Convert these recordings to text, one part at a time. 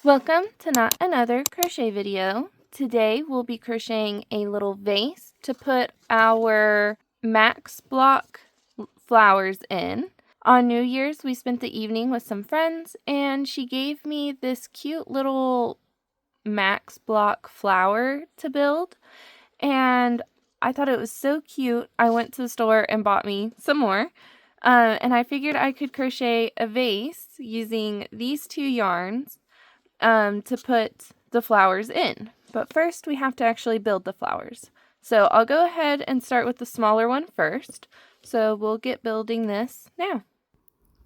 Welcome to not another crochet video. Today we'll be crocheting a little vase to put our Max block flowers in. On New Year's we spent the evening with some friends and she gave me this cute little Max block flower to build, and I thought it was so cute. I went to the store and bought me some more. And I figured I could crochet a vase using these two yarns to put the flowers in. But first we have to actually build the flowers. So I'll go ahead and start with the smaller one first. So we'll get building this now.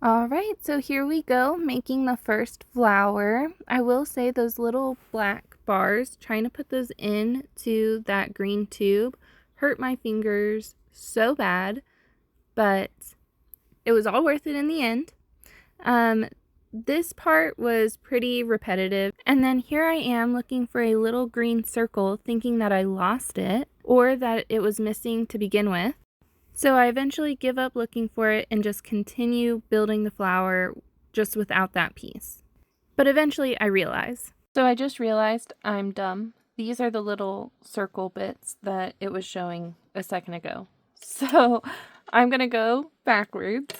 Alright, so here we go, making the first flower. I will say those little black bars, trying to put those into that green tube, hurt my fingers so bad, but it was all worth it in the end. This part was pretty repetitive, and then here I am looking for a little green circle, thinking that I lost it or that it was missing to begin with. So I eventually give up looking for it and just continue building the flower just without that piece. But eventually I realize. So I just realized I'm dumb. These are the little circle bits that it was showing a second ago. So I'm going to go backwards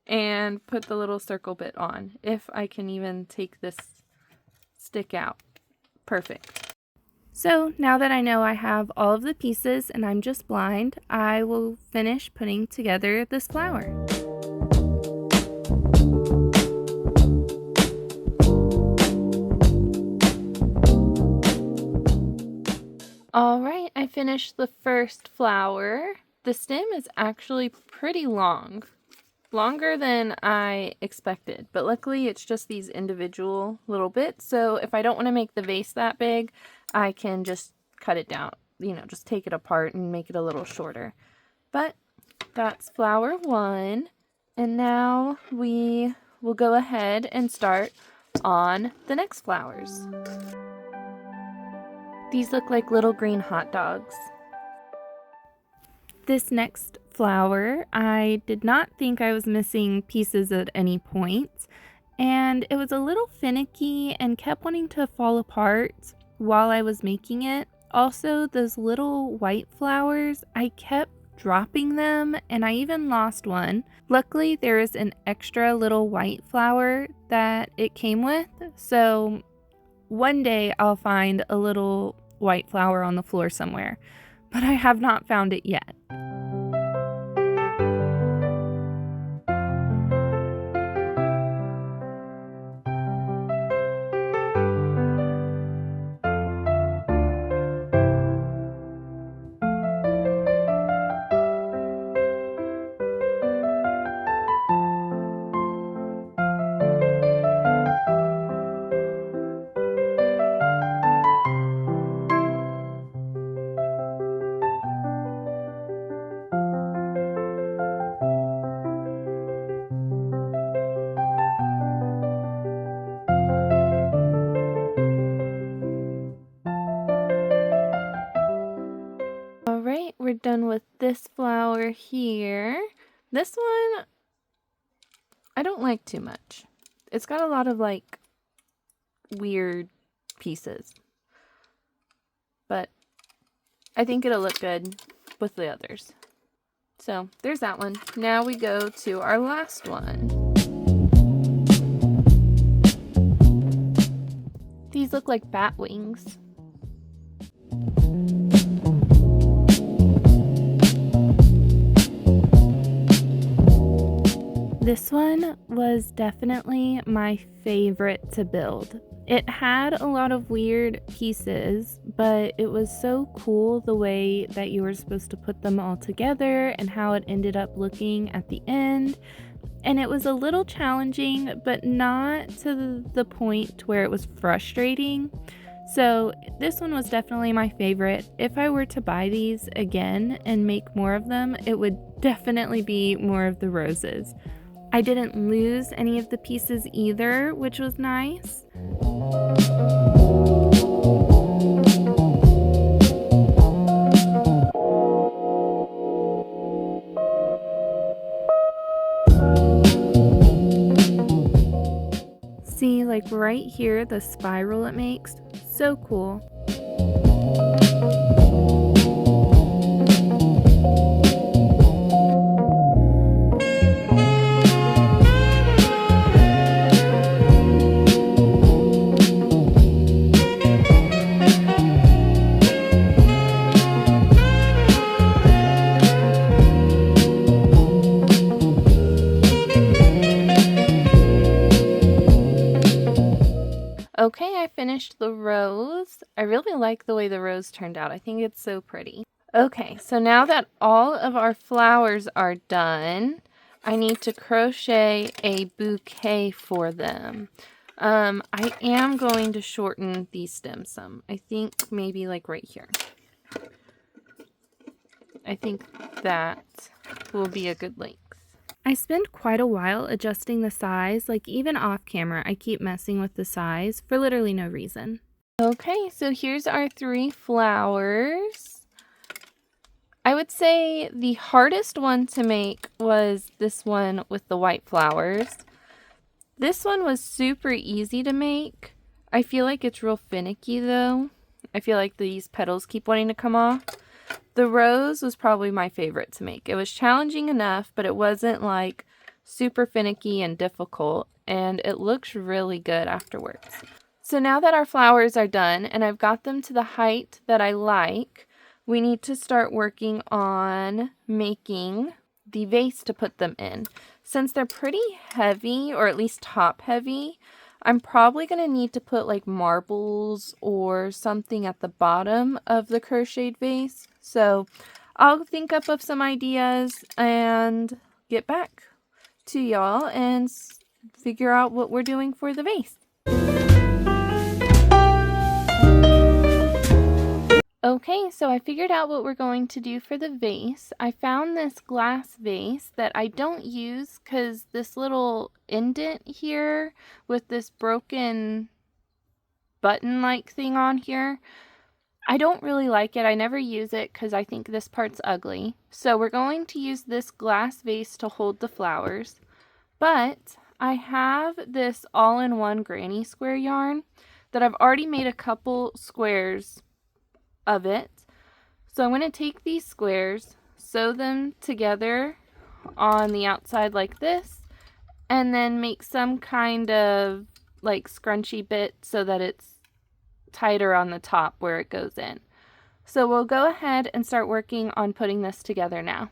and put the little circle bit on, if I can even take this stick out. Perfect. So now that I know I have all of the pieces and I'm just blind, I will finish putting together this flower. Alright, I finished the first flower. The stem is actually pretty long. Longer than I expected, but luckily it's just these individual little bits, so if I don't want to make the vase that big, I can just cut it down, just take it apart and make it a little shorter. But that's flower one, and now we will go ahead and start on the next flowers. These look like little green hot dogs. This next flower, I did not think I was missing pieces at any point, and it was a little finicky and kept wanting to fall apart while I was making it. Also, those little white flowers, I kept dropping them and I even lost one. Luckily, there is an extra little white flower that it came with, so one day I'll find a little white flower on the floor somewhere, but I have not found it yet. Alright, we're done with this flower here. This one, I don't like too much. It's got a lot of weird pieces. But I think it'll look good with the others. So there's that one. Now we go to our last one. These look like bat wings. This one was definitely my favorite to build. It had a lot of weird pieces, but it was so cool the way that you were supposed to put them all together and how it ended up looking at the end. And it was a little challenging, but not to the point where it was frustrating. So this one was definitely my favorite. If I were to buy these again and make more of them, it would definitely be more of the roses. I didn't lose any of the pieces either, which was nice. See, like right here, the spiral it makes, so cool. Okay, I finished the rose. I really like the way the rose turned out. I think it's so pretty. Okay, so now that all of our flowers are done, I need to crochet a bouquet for them. I am going to shorten these stems some. I think maybe like right here. I think that will be a good length. I spend quite a while adjusting the size, like even off camera I keep messing with the size for literally no reason. Okay, so here's our 3 flowers. I would say the hardest one to make was this one with the white flowers. This one was super easy to make. I feel like it's real finicky though. I feel like these petals keep wanting to come off. The rose was probably my favorite to make. It was challenging enough, but it wasn't like super finicky and difficult, and it looks really good afterwards. So now that our flowers are done and I've got them to the height that I like, we need to start working on making the vase to put them in. Since they're pretty heavy, or at least top heavy, I'm probably going to need to put like marbles or something at the bottom of the crocheted vase. So I'll think up of some ideas and get back to y'all and figure out what we're doing for the vase. Okay, so I figured out what we're going to do for the vase. I found this glass vase that I don't use because this little indent here with this broken button-like thing on here, I don't really like it. I never use it because I think this part's ugly. So we're going to use this glass vase to hold the flowers. But I have this all-in-one granny square yarn that I've already made a couple squares of it. So I'm going to take these squares, sew them together on the outside like this, and then make some kind of like scrunchy bit so that it's tighter on the top where it goes in. So we'll go ahead and start working on putting this together now.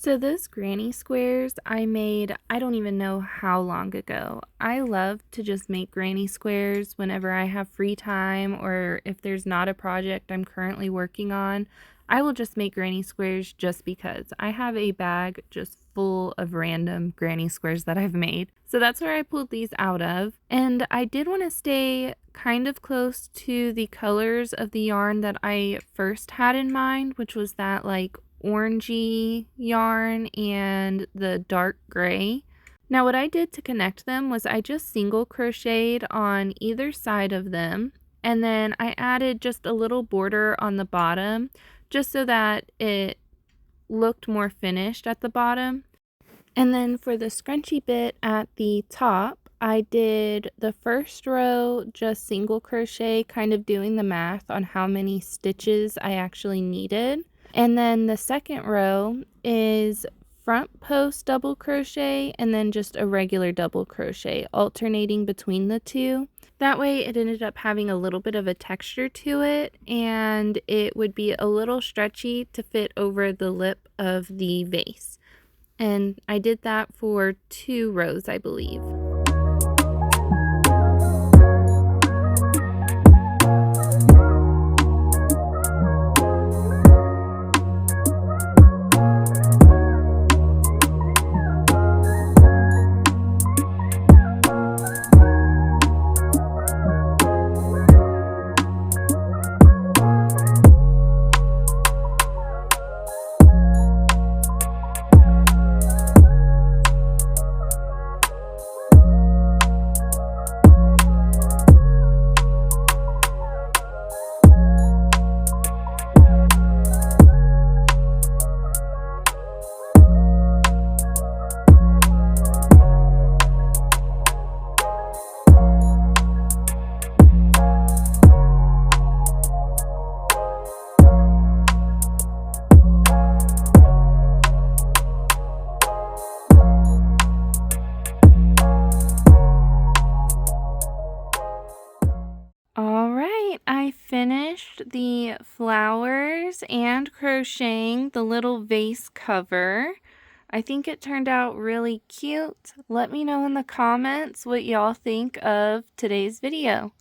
So those granny squares I made, I don't even know how long ago. I love to just make granny squares whenever I have free time, or if there's not a project I'm currently working on, I will just make granny squares just because. I have a bag just full of random granny squares that I've made. So that's where I pulled these out of. And I did want to stay kind of close to the colors of the yarn that I first had in mind, which was that like orangey yarn and the dark gray. Now what I did to connect them was I just single crocheted on either side of them, and then I added just a little border on the bottom just so that it looked more finished at the bottom. And then for the scrunchy bit at the top, I did the first row just single crochet, kind of doing the math on how many stitches I actually needed. And then the second row is front post double crochet and then just a regular double crochet, alternating between the two. That way it ended up having a little bit of a texture to it, and it would be a little stretchy to fit over the lip of the vase. And I did that for 2 rows, I believe. All right, I finished the flowers and crocheting the little vase cover. I think it turned out really cute. Let me know in the comments what y'all think of today's video.